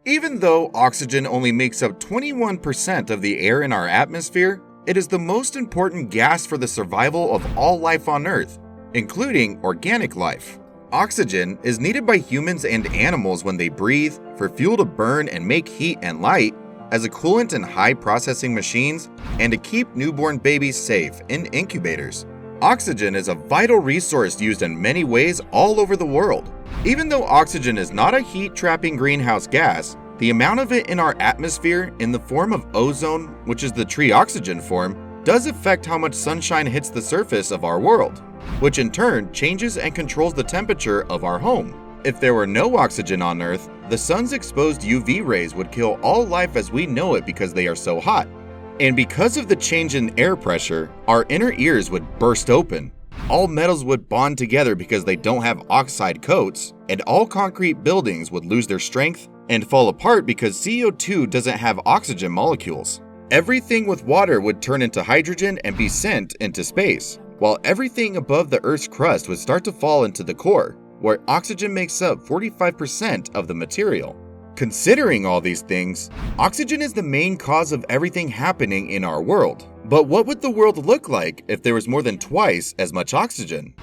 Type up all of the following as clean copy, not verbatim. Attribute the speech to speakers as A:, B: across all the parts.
A: Even though oxygen only makes up 21% of the air in our atmosphere, it is the most important gas for the survival of all life on Earth, including organic life. Oxygen is needed by humans and animals when they breathe, for fuel to burn and make heat and light, as a coolant in high processing machines, and to keep newborn babies safe in incubators. Oxygen is a vital resource used in many ways all over the world. Even though oxygen is not a heat-trapping greenhouse gas, the amount of it in our atmosphere in the form of ozone, which is the trioxygen form, does affect how much sunshine hits the surface of our world, which in turn changes and controls the temperature of our home. If there were no oxygen on Earth, the sun's exposed UV rays would kill all life as we know it because they are so hot. And because of the change in air pressure, our inner ears would burst open. All metals would bond together because they don't have oxide coats, and all concrete buildings would lose their strength and fall apart because CO2 doesn't have oxygen molecules. Everything with water would turn into hydrogen and be sent into space, while everything above the Earth's crust would start to fall into the core, where oxygen makes up 45% of the material. Considering all these things, oxygen is the main cause of everything happening in our world. But what would the world look like if there was more than twice as much oxygen?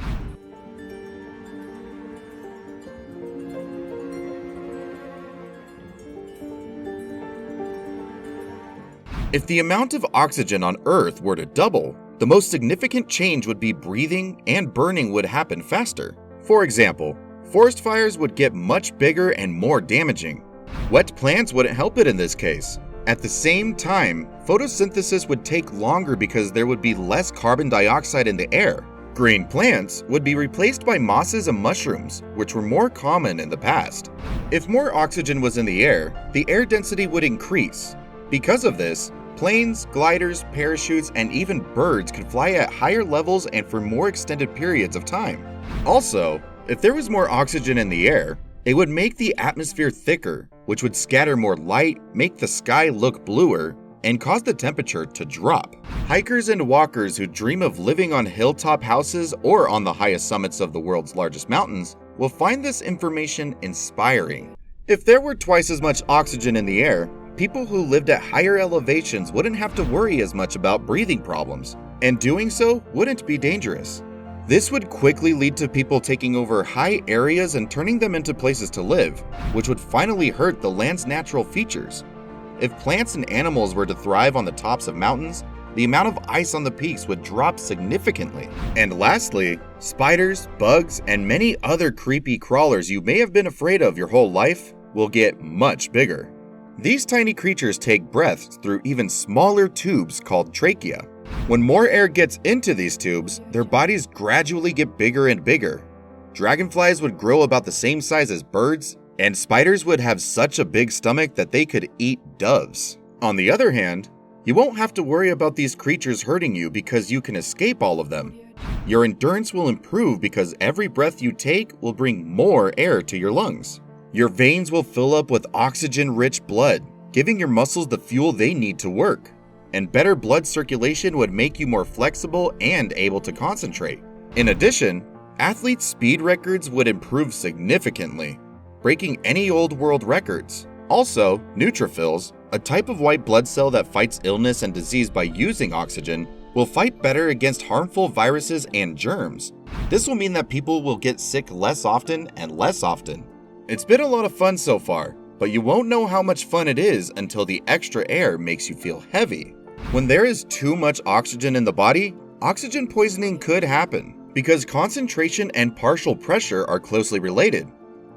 A: If the amount of oxygen on Earth were to double, the most significant change would be breathing and burning would happen faster. For example, forest fires would get much bigger and more damaging. Wet plants wouldn't help it in this case. At the same time, photosynthesis would take longer because there would be less carbon dioxide in the air. Green plants would be replaced by mosses and mushrooms, which were more common in the past. If more oxygen was in the air density would increase. Because of this, planes, gliders, parachutes, and even birds could fly at higher levels and for more extended periods of time. Also, if there was more oxygen in the air, it would make the atmosphere thicker, which would scatter more light, make the sky look bluer, and cause the temperature to drop. Hikers and walkers who dream of living on hilltop houses or on the highest summits of the world's largest mountains will find this information inspiring. If there were twice as much oxygen in the air, people who lived at higher elevations wouldn't have to worry as much about breathing problems, and doing so wouldn't be dangerous. This would quickly lead to people taking over high areas and turning them into places to live, which would finally hurt the land's natural features. If plants and animals were to thrive on the tops of mountains, the amount of ice on the peaks would drop significantly. And lastly, spiders, bugs, and many other creepy crawlers you may have been afraid of your whole life will get much bigger. These tiny creatures take breaths through even smaller tubes called trachea. When more air gets into these tubes, their bodies gradually get bigger and bigger. Dragonflies would grow about the same size as birds, and spiders would have such a big stomach that they could eat doves. On the other hand, you won't have to worry about these creatures hurting you because you can escape all of them. Your endurance will improve because every breath you take will bring more air to your lungs. Your veins will fill up with oxygen-rich blood, giving your muscles the fuel they need to work. And better blood circulation would make you more flexible and able to concentrate. In addition, athletes' speed records would improve significantly, breaking any old world records. Also, neutrophils, a type of white blood cell that fights illness and disease by using oxygen, will fight better against harmful viruses and germs. This will mean that people will get sick less often and less often. It's been a lot of fun so far, but you won't know how much fun it is until the extra air makes you feel heavy. When there is too much oxygen in the body, oxygen poisoning could happen because concentration and partial pressure are closely related.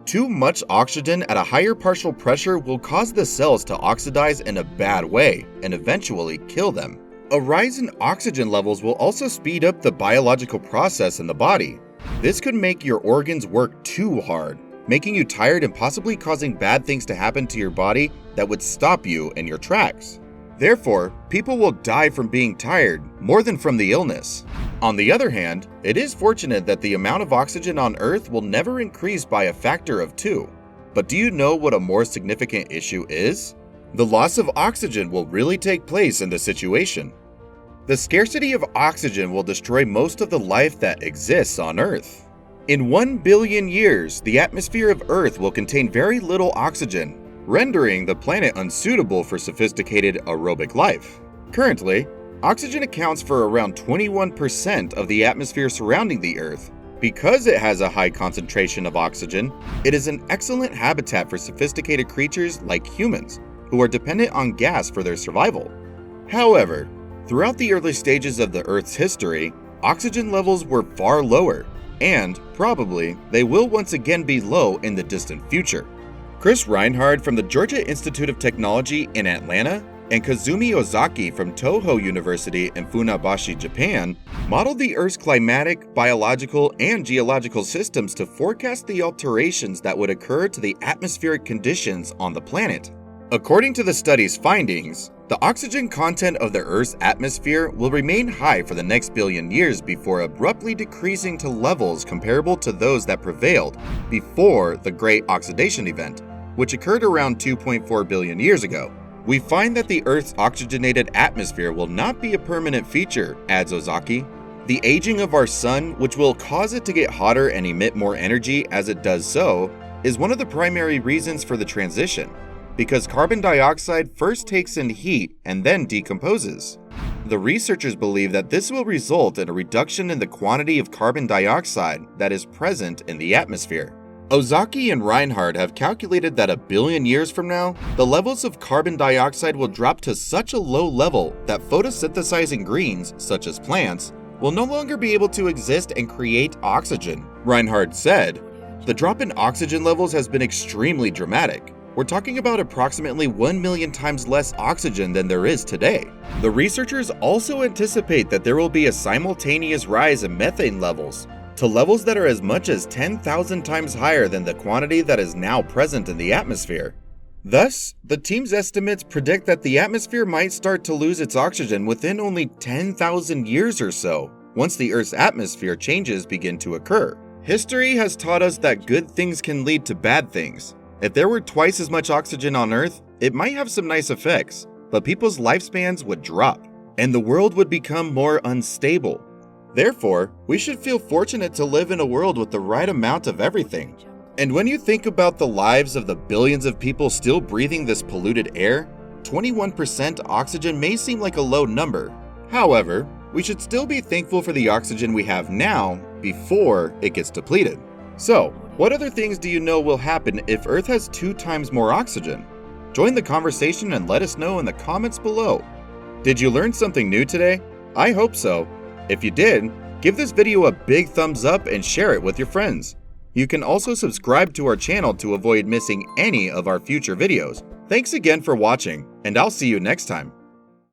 A: Too much oxygen at a higher partial pressure will cause the cells to oxidize in a bad way and eventually kill them. A rise in oxygen levels will also speed up the biological process in the body. This could make your organs work too hard, making you tired and possibly causing bad things to happen to your body that would stop you in your tracks. Therefore, people will die from being tired more than from the illness. On the other hand, it is fortunate that the amount of oxygen on Earth will never increase by a factor of 2. But do you know what a more significant issue is? The loss of oxygen will really take place in this situation. The scarcity of oxygen will destroy most of the life that exists on Earth. In 1 billion years, the atmosphere of Earth will contain very little oxygen, rendering the planet unsuitable for sophisticated aerobic life. Currently, oxygen accounts for around 21% of the atmosphere surrounding the Earth. Because it has a high concentration of oxygen, it is an excellent habitat for sophisticated creatures like humans, who are dependent on gas for their survival. However, throughout the early stages of the Earth's history, oxygen levels were far lower, and probably they will once again be low in the distant future. Chris Reinhardt from the Georgia Institute of Technology in Atlanta and Kazumi Ozaki from Toho University in Funabashi, Japan, modeled the Earth's climatic, biological, and geological systems to forecast the alterations that would occur to the atmospheric conditions on the planet. According to the study's findings, the oxygen content of the Earth's atmosphere will remain high for the next billion years before abruptly decreasing to levels comparable to those that prevailed before the Great Oxidation Event, which occurred around 2.4 billion years ago. We find that the Earth's oxygenated atmosphere will not be a permanent feature, adds Ozaki. The aging of our sun, which will cause it to get hotter and emit more energy as it does so, is one of the primary reasons for the transition, because carbon dioxide first takes in heat and then decomposes. The researchers believe that this will result in a reduction in the quantity of carbon dioxide that is present in the atmosphere. Ozaki and Reinhardt have calculated that a billion years from now, the levels of carbon dioxide will drop to such a low level that photosynthesizing greens, such as plants, will no longer be able to exist and create oxygen. Reinhardt said, "The drop in oxygen levels has been extremely dramatic. We're talking about approximately 1 million times less oxygen than there is today." The researchers also anticipate that there will be a simultaneous rise in methane levels, to levels that are as much as 10,000 times higher than the quantity that is now present in the atmosphere. Thus, the team's estimates predict that the atmosphere might start to lose its oxygen within only 10,000 years or so, once the Earth's atmosphere changes begin to occur. History has taught us that good things can lead to bad things. If there were twice as much oxygen on Earth, it might have some nice effects, but people's lifespans would drop, and the world would become more unstable. Therefore, we should feel fortunate to live in a world with the right amount of everything. And when you think about the lives of the billions of people still breathing this polluted air, 21% oxygen may seem like a low number. However, we should still be thankful for the oxygen we have now before it gets depleted. So, what other things do you know will happen if Earth has 2 times more oxygen? Join the conversation and let us know in the comments below. Did you learn something new today? I hope so. If you did, give this video a big thumbs up and share it with your friends. You can also subscribe to our channel to avoid missing any of our future videos. Thanks again for watching, and I'll see you next time.